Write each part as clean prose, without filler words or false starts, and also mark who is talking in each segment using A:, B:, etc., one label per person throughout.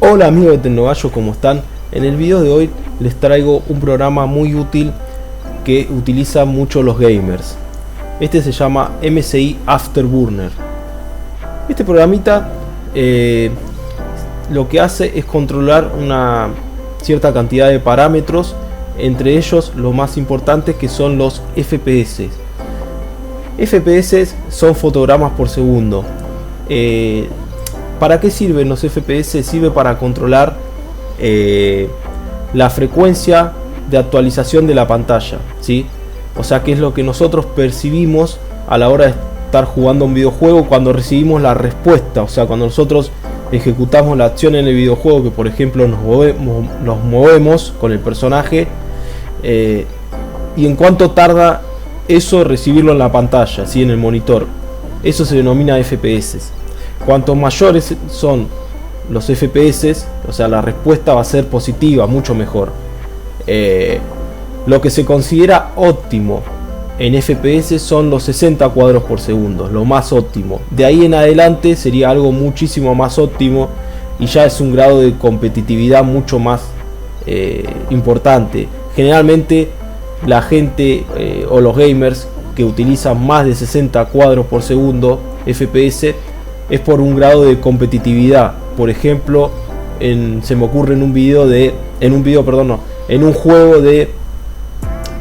A: Hola amigos de Tecnogallo, ¿cómo están? En el video de hoy les traigo un programa muy útil que utilizan mucho los gamers. Este se llama MSI Afterburner. Este programita lo que hace es controlar una cierta cantidad de parámetros, entre ellos los más importantes, que son los FPS. FPS son fotogramas por segundo. ¿Para qué sirven los FPS? Sirve para controlar la frecuencia de actualización de la pantalla, ¿sí? O sea, que es lo que nosotros percibimos a la hora de estar jugando un videojuego cuando recibimos la respuesta. O sea, cuando nosotros ejecutamos la acción en el videojuego, que por ejemplo nos movemos con el personaje, y en cuánto tarda eso recibirlo en la pantalla, ¿sí? En el monitor. Eso se denomina FPS. Cuanto mayores son los FPS, o sea, la respuesta va a ser positiva, mucho mejor. Lo que se considera óptimo en FPS son los 60 cuadros por segundo, lo más óptimo. De ahí en adelante sería algo muchísimo más óptimo y ya es un grado de competitividad mucho más importante. Generalmente la gente o los gamers que utilizan más de 60 cuadros por segundo FPS es por un grado de competitividad. Por ejemplo, se me ocurre en un juego de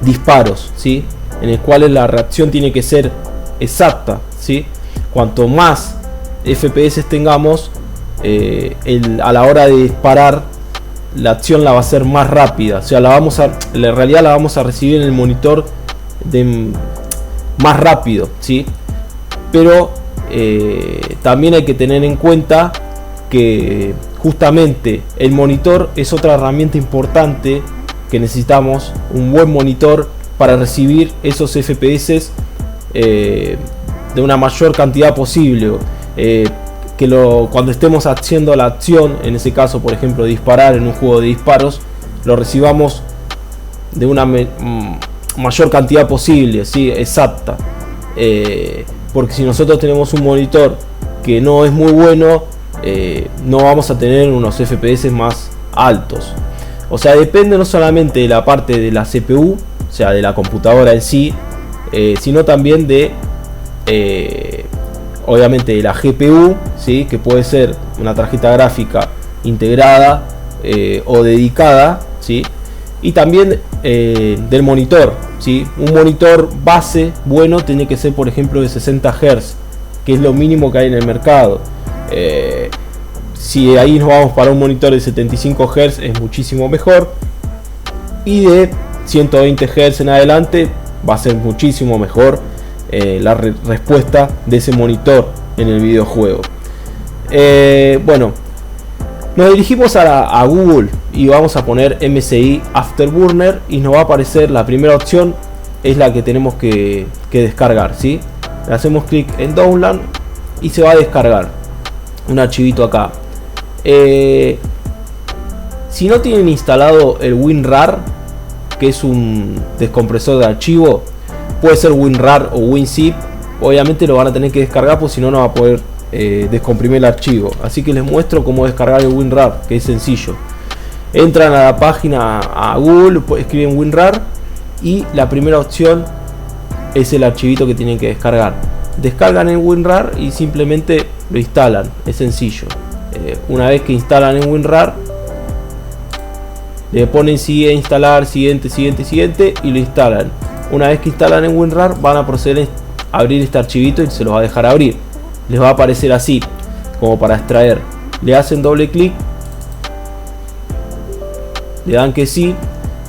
A: disparos, ¿sí? En el cual la reacción tiene que ser exacta, ¿sí? Cuanto más FPS tengamos, a la hora de disparar, la acción la va a ser más rápida. O sea, en realidad la vamos a recibir en el monitor más rápido, ¿sí? Pero también hay que tener en cuenta que justamente el monitor es otra herramienta importante que necesitamos. Un buen monitor para recibir esos FPS de una mayor cantidad posible, cuando estemos haciendo la acción, en ese caso por ejemplo disparar en un juego de disparos, lo recibamos de una mayor cantidad posible, ¿sí? Exacta. Porque si nosotros tenemos un monitor que no es muy bueno, no vamos a tener unos FPS más altos. O sea, depende no solamente de la parte de la CPU, o sea, de la computadora en sí, sino también de, obviamente, de la GPU, ¿sí? Que puede ser una tarjeta gráfica integrada o dedicada, ¿sí? Y también del monitor, ¿sí? Un monitor base bueno tiene que ser, por ejemplo, de 60 Hz, que es lo mínimo que hay en el mercado. Si ahí nos vamos para un monitor de 75 Hz es muchísimo mejor, y de 120 Hz en adelante va a ser muchísimo mejor la respuesta de ese monitor en el videojuego. Bueno, nos dirigimos a Google y vamos a poner MSI Afterburner y nos va a aparecer la primera opción, es la que tenemos que descargar, ¿sí? Le hacemos clic en Download y se va a descargar un archivito acá. Si no tienen instalado el WinRAR, que es un descompresor de archivo, puede ser WinRAR o WinZip, obviamente lo van a tener que descargar, pues si no, no va a poder descomprimir el archivo. Así que les muestro cómo descargar el WinRAR, que es sencillo. Entran a la página, a Google, escriben WinRAR y la primera opción es el archivito que tienen que descargar. Descargan el WinRAR y simplemente lo instalan, es sencillo. Una vez que instalan en WinRAR, le ponen sigue, instalar, siguiente y lo instalan. Una vez que instalan en WinRAR, van a proceder a abrir este archivito y se los va a dejar abrir. Les va a aparecer así, como para extraer. Le hacen doble clic, le dan que sí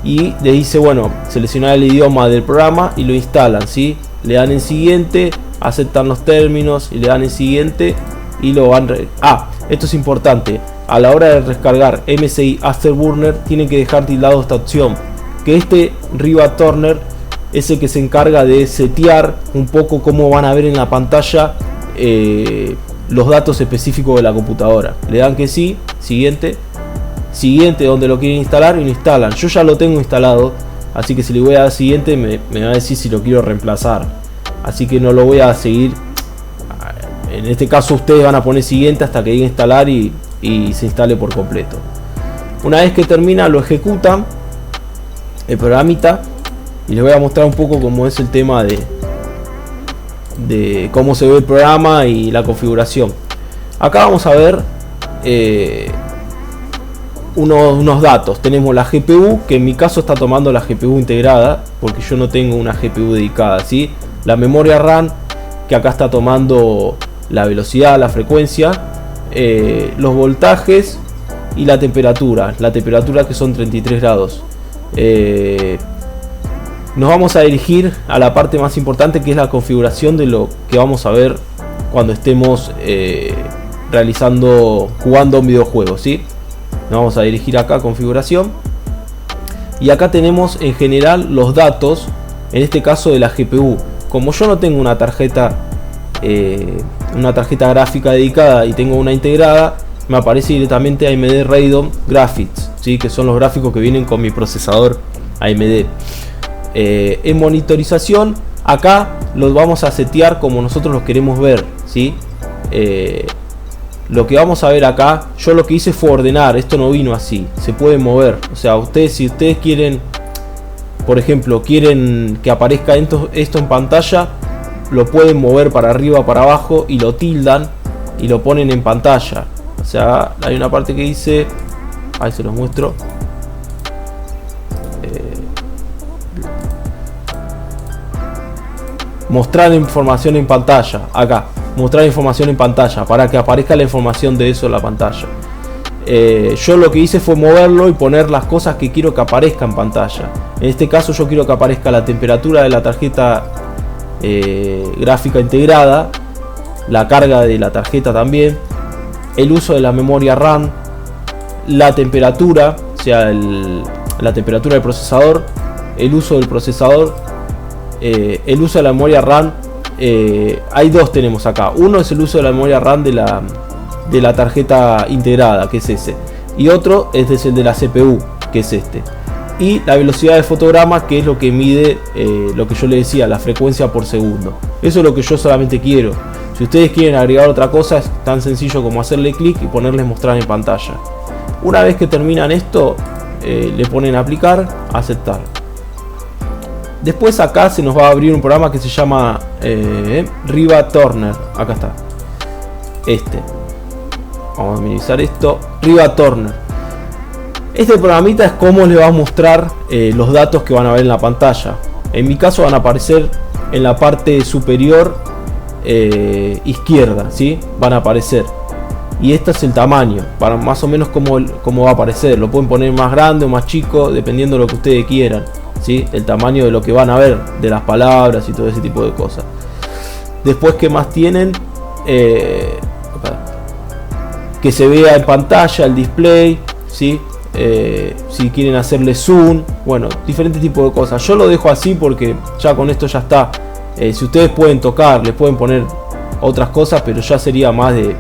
A: y le dice, bueno, seleccionar el idioma del programa y lo instalan, ¿sí? Le dan en siguiente, aceptan los términos y le dan en siguiente y lo van esto es importante. A la hora de descargar MSI Afterburner tienen que dejar tildado esta opción, que este Riva Turner es el que se encarga de setear un poco cómo van a ver en la pantalla los datos específicos de la computadora. Le dan que sí, siguiente donde lo quieren instalar y lo instalan. Yo ya lo tengo instalado, así que si le voy a dar siguiente me va a decir si lo quiero reemplazar, así que no lo voy a seguir. En este caso ustedes van a poner siguiente hasta que diga instalar y y se instale por completo. Una vez que termina, lo ejecutan el programita y les voy a mostrar un poco cómo es el tema de cómo se ve el programa y la configuración. Acá vamos a ver unos datos. Tenemos la GPU, que en mi caso está tomando la GPU integrada porque yo no tengo una GPU dedicada, ¿sí? La memoria RAM, que acá está tomando la velocidad, la frecuencia, los voltajes y la temperatura que son 33 grados. Nos vamos a dirigir a la parte más importante, que es la configuración de lo que vamos a ver cuando estemos jugando un videojuego, ¿sí? Nos vamos a dirigir acá a configuración y acá tenemos en general los datos, en este caso de la GPU. Como yo no tengo una tarjeta gráfica dedicada y tengo una integrada, me aparece directamente AMD Radeon Graphics, ¿sí? Que son los gráficos que vienen con mi procesador AMD. En monitorización, acá los vamos a setear como nosotros los queremos ver, ¿sí? Lo que vamos a ver acá, yo lo que hice fue ordenar, esto no vino así, se puede mover. O sea, si ustedes quieren, por ejemplo, quieren que aparezca esto en pantalla, lo pueden mover para arriba, para abajo y lo tildan y lo ponen en pantalla. O sea, hay una parte que dice, ahí se los muestro, mostrar información en pantalla. Acá, mostrar información en pantalla, para que aparezca la información de eso en la pantalla. Yo lo que hice fue moverlo y poner las cosas que quiero que aparezca en pantalla. En este caso yo quiero que aparezca la temperatura de la tarjeta gráfica integrada, la carga de la tarjeta también, el uso de la memoria RAM, la temperatura, o sea, la temperatura del procesador, el uso del procesador, el uso de la memoria RAM. Hay dos tenemos acá. Uno es el uso de la memoria RAM de la tarjeta integrada, que es ese, y otro es el de la CPU, que es este. Y la velocidad de fotograma, que es lo que mide lo que yo le decía, la frecuencia por segundo. Eso es lo que yo solamente quiero. Si ustedes quieren agregar otra cosa, es tan sencillo como hacerle clic y ponerles mostrar en pantalla. Una vez que terminan esto, le ponen aplicar, aceptar. Después acá se nos va a abrir un programa que se llama Riva Turner. Acá está. Vamos a minimizar esto. Riva Turner. Este programita es como les va a mostrar los datos que van a ver en la pantalla. En mi caso van a aparecer en la parte superior izquierda, ¿sí? Van a aparecer. Y este es el tamaño, para más o menos cómo va a aparecer. Lo pueden poner más grande o más chico, dependiendo de lo que ustedes quieran, ¿sí? El tamaño de lo que van a ver, de las palabras y todo ese tipo de cosas. Después, ¿qué más tienen? Que se vea en pantalla el display, ¿sí? Si quieren hacerle zoom, bueno, diferentes tipos de cosas. Yo lo dejo así porque ya con esto ya está. Si ustedes pueden tocar, les pueden poner otras cosas, pero ya sería más de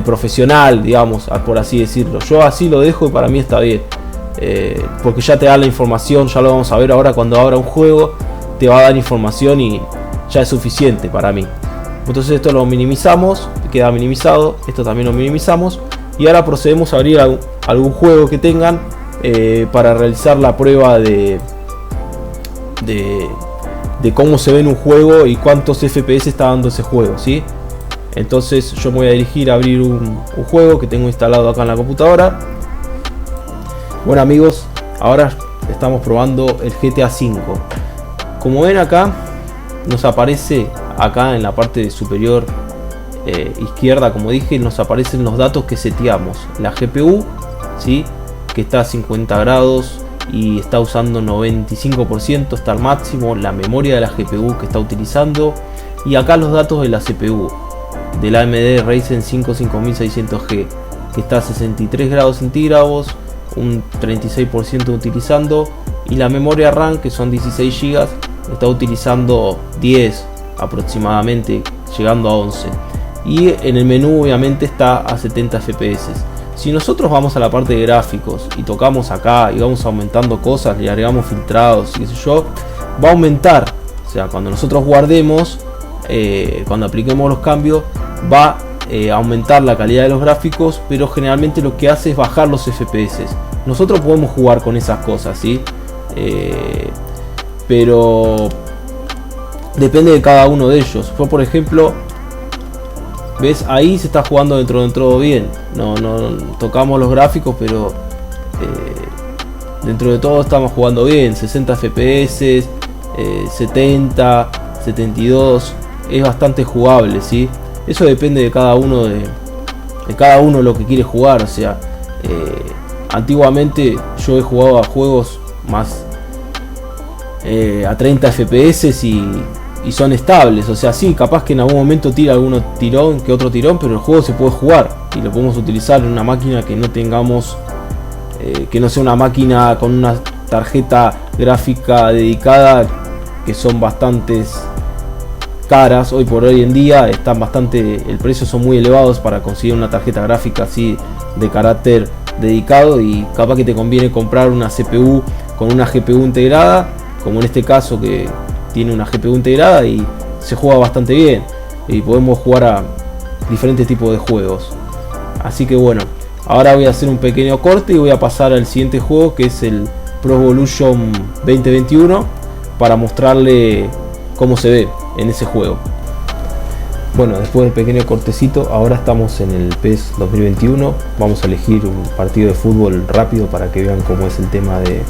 A: profesional, digamos, por así decirlo. Yo así lo dejo y para mí está bien, porque ya te da la información. Ya lo vamos a ver ahora cuando abra un juego, te va a dar información y ya es suficiente para mí. Entonces esto lo minimizamos, queda minimizado. Esto también lo minimizamos y ahora procedemos a abrir algún juego que tengan para realizar la prueba de cómo se ve en un juego y cuántos FPS está dando ese juego, ¿sí? Entonces yo me voy a dirigir a abrir un juego que tengo instalado acá en la computadora. Bueno amigos, ahora estamos probando el GTA V. Como ven acá, nos aparece acá en la parte superior izquierda, como dije, nos aparecen los datos que seteamos. La GPU, ¿sí? Que está a 50 grados y está usando 95%, está al máximo. La memoria de la GPU que está utilizando. Y acá los datos de la CPU, de la AMD Ryzen 5 5600G, que está a 63 grados centígrados, un 36% utilizando. Y la memoria RAM, que son 16 GB, está utilizando 10 aproximadamente, llegando a 11. Y en el menú obviamente está a 70 FPS. Si nosotros vamos a la parte de gráficos y tocamos acá y vamos aumentando cosas, le agregamos filtrados y qué sé yo, va a aumentar. O sea, cuando nosotros guardemos, cuando apliquemos los cambios, va aumentar la calidad de los gráficos, pero generalmente lo que hace es bajar los FPS. Nosotros podemos jugar con esas cosas, ¿sí? Pero depende de cada uno de ellos. Por ejemplo, ves, ahí se está jugando dentro de todo bien. No tocamos los gráficos, pero dentro de todo estamos jugando bien. 60 FPS, 70, 72, es bastante jugable, ¿sí? Eso depende de cada uno de cada uno lo que quiere jugar. O sea, antiguamente yo he jugado a juegos más a 30 FPS y son estables. O sea, sí, capaz que en algún momento tira alguno tirón que otro tirón, pero el juego se puede jugar y lo podemos utilizar en una máquina que no tengamos, que no sea una máquina con una tarjeta gráfica dedicada, que son bastantes caras hoy por hoy en día. Están bastante, el precio son muy elevados para conseguir una tarjeta gráfica así de carácter dedicado, y capaz que te conviene comprar una CPU con una GPU integrada, como en este caso que tiene una GPU integrada y se juega bastante bien y podemos jugar a diferentes tipos de juegos. Así que bueno, ahora voy a hacer un pequeño corte y voy a pasar al siguiente juego, que es el Pro Evolution 2021, para mostrarle cómo se ve en ese juego. Bueno, después del pequeño cortecito, ahora estamos en el PES 2021. Vamos a elegir un partido de fútbol rápido para que vean cómo es el tema de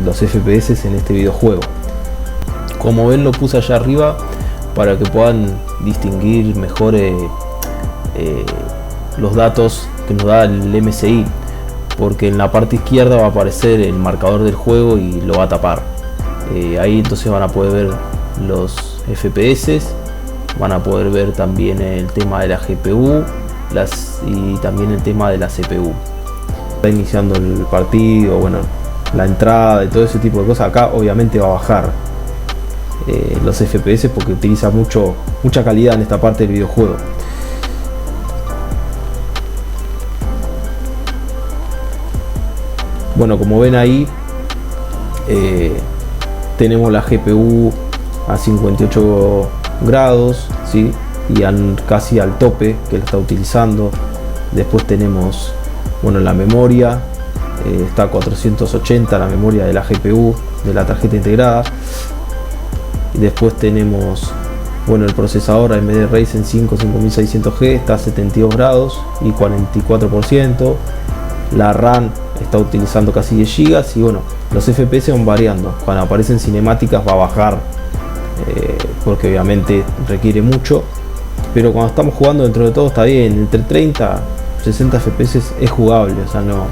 A: los FPS en este videojuego. Como ven, lo puse allá arriba para que puedan distinguir mejor los datos que nos da el MSI, porque en la parte izquierda va a aparecer el marcador del juego y lo va a tapar. Ahí entonces van a poder ver los FPS, van a poder ver también el tema de la GPU y también el tema de la CPU. Está iniciando el partido, bueno, la entrada y todo ese tipo de cosas. Acá obviamente va a bajar los FPS porque utiliza mucha calidad en esta parte del videojuego. Bueno, como ven ahí, tenemos la GPU a 58 grados, ¿sí? Y casi al tope que la está utilizando. Después tenemos, bueno, la memoria, está a 480 la memoria de la GPU de la tarjeta integrada. Y después tenemos, bueno, el procesador AMD Ryzen 5 5600G, está a 72 grados y 44%. La RAM está utilizando casi 10 GB y bueno, los FPS van variando. Cuando aparecen cinemáticas va a bajar, porque obviamente requiere mucho, pero cuando estamos jugando dentro de todo está bien. Entre 30 y 60 FPS es jugable. O sea, no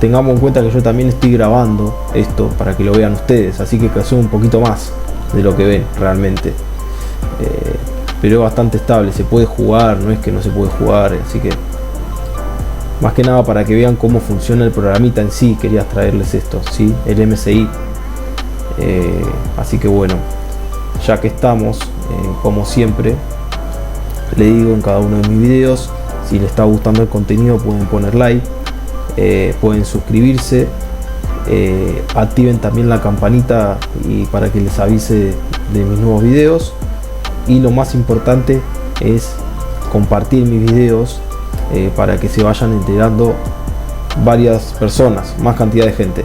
A: tengamos en cuenta que yo también estoy grabando esto para que lo vean ustedes, así que sube un poquito más de lo que ven realmente, pero es bastante estable, se puede jugar, no es que no se puede jugar. Así que más que nada para que vean cómo funciona el programita en sí, quería traerles esto, ¿sí? El MSI. Así que bueno, ya que estamos, como siempre le digo en cada uno de mis videos, si les está gustando el contenido pueden poner like, pueden suscribirse, activen también la campanita y para que les avise de mis nuevos videos, y lo más importante es compartir mis videos, para que se vayan enterando varias personas, más cantidad de gente.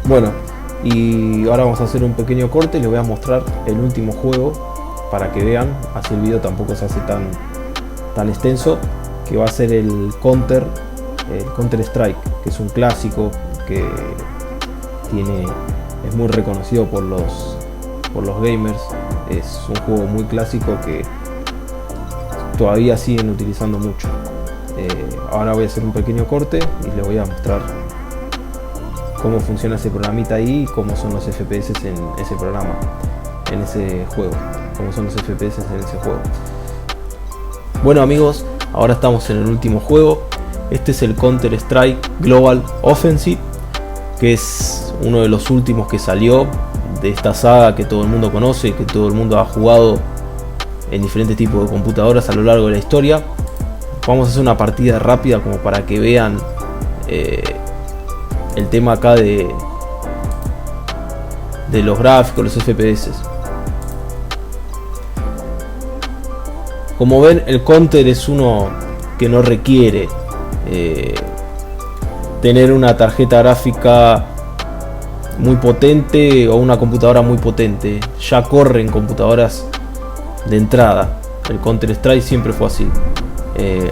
A: Bueno, y ahora vamos a hacer un pequeño corte y les voy a mostrar el último juego para que vean, así el video tampoco se hace tan extenso, que va a ser el Counter Strike, que es un clásico que es muy reconocido por los gamers. es un juego muy clásico que todavía siguen utilizando mucho. Ahora voy a hacer un pequeño corte y les voy a mostrar cómo funciona ese programita ahí y cómo son los FPS en ese programa, en ese juego, cómo son los FPS en ese juego. Bueno amigos, ahora estamos en el último juego. Este es el Counter-Strike Global Offensive, que es uno de los últimos que salió de esta saga que todo el mundo conoce, que todo el mundo ha jugado en diferentes tipos de computadoras a lo largo de la historia. Vamos a hacer una partida rápida como para que vean el tema acá de los gráficos, los FPS. Como ven, el Counter es uno que no requiere tener una tarjeta gráfica muy potente o una computadora muy potente. Ya corre en computadoras de entrada. El Counter Strike siempre fue así.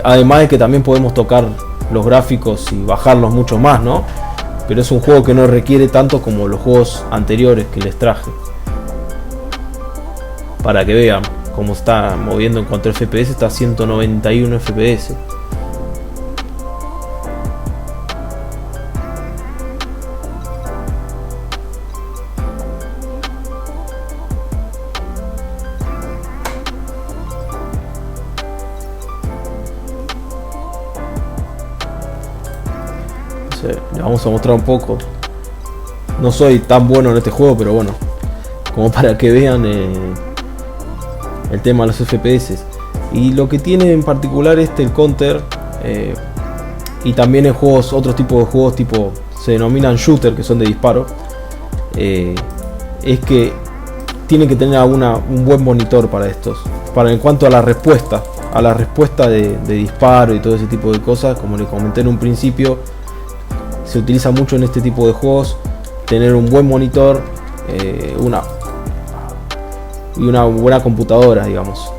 A: Además de que también podemos tocar los gráficos y bajarlos mucho más, ¿no? Pero es un juego que no requiere tanto como los juegos anteriores que les traje, para que vean cómo está moviendo en cuanto a FPS. Está a 191 FPS. Le vamos a mostrar un poco. No soy tan bueno en este juego, pero bueno, como para que vean el tema de los FPS. Y lo que tiene en particular el Counter, y también en juegos, otros tipos de juegos tipo se denominan shooter, que son de disparo, es que tiene que tener un buen monitor para estos, para en cuanto a la respuesta de disparo y todo ese tipo de cosas. Como les comenté en un principio, se utiliza mucho en este tipo de juegos tener un buen monitor, y una buena computadora, digamos,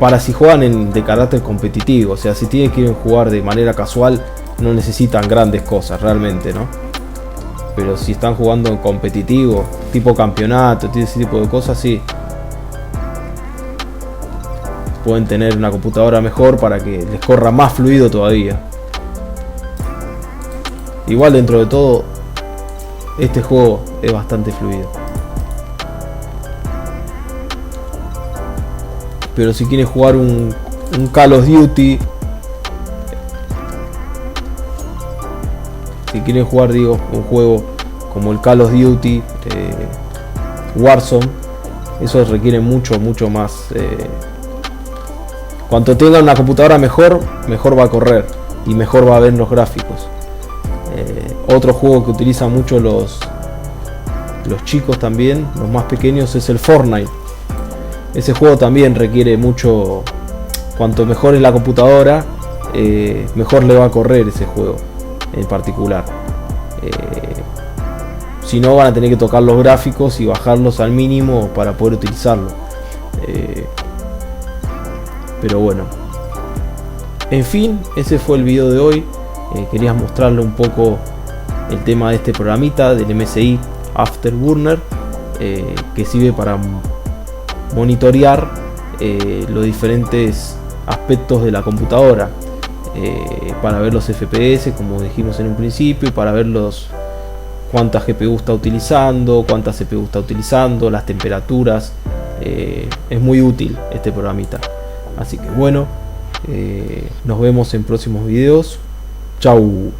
A: para si juegan de carácter competitivo. O sea, si quieren jugar de manera casual, no necesitan grandes cosas realmente, ¿no? Pero si están jugando en competitivo, tipo campeonato, ese tipo de cosas, sí, pueden tener una computadora mejor para que les corra más fluido todavía. Igual, dentro de todo, este juego es bastante fluido. Pero si quieren jugar un Call of Duty, si quieren jugar, digo, un juego como el Call of Duty, Warzone, eso requiere mucho más. Cuanto tengan una computadora mejor va a correr y mejor va a ver los gráficos. Otro juego que utilizan mucho los chicos también, los más pequeños, es el Fortnite. Ese juego también requiere mucho. Cuanto mejor es la computadora, mejor le va a correr ese juego en particular. Si no, van a tener que tocar los gráficos y bajarlos al mínimo para poder utilizarlo. Pero bueno, en fin, ese fue el video de hoy. Quería mostrarle un poco el tema de este programita del MSI Afterburner, que sirve para monitorear los diferentes aspectos de la computadora, para ver los FPS, como dijimos en un principio, y para ver cuánta GPU está utilizando, cuánta CPU está utilizando, las temperaturas. Es muy útil este programita. Así que bueno, nos vemos en próximos videos. Chau.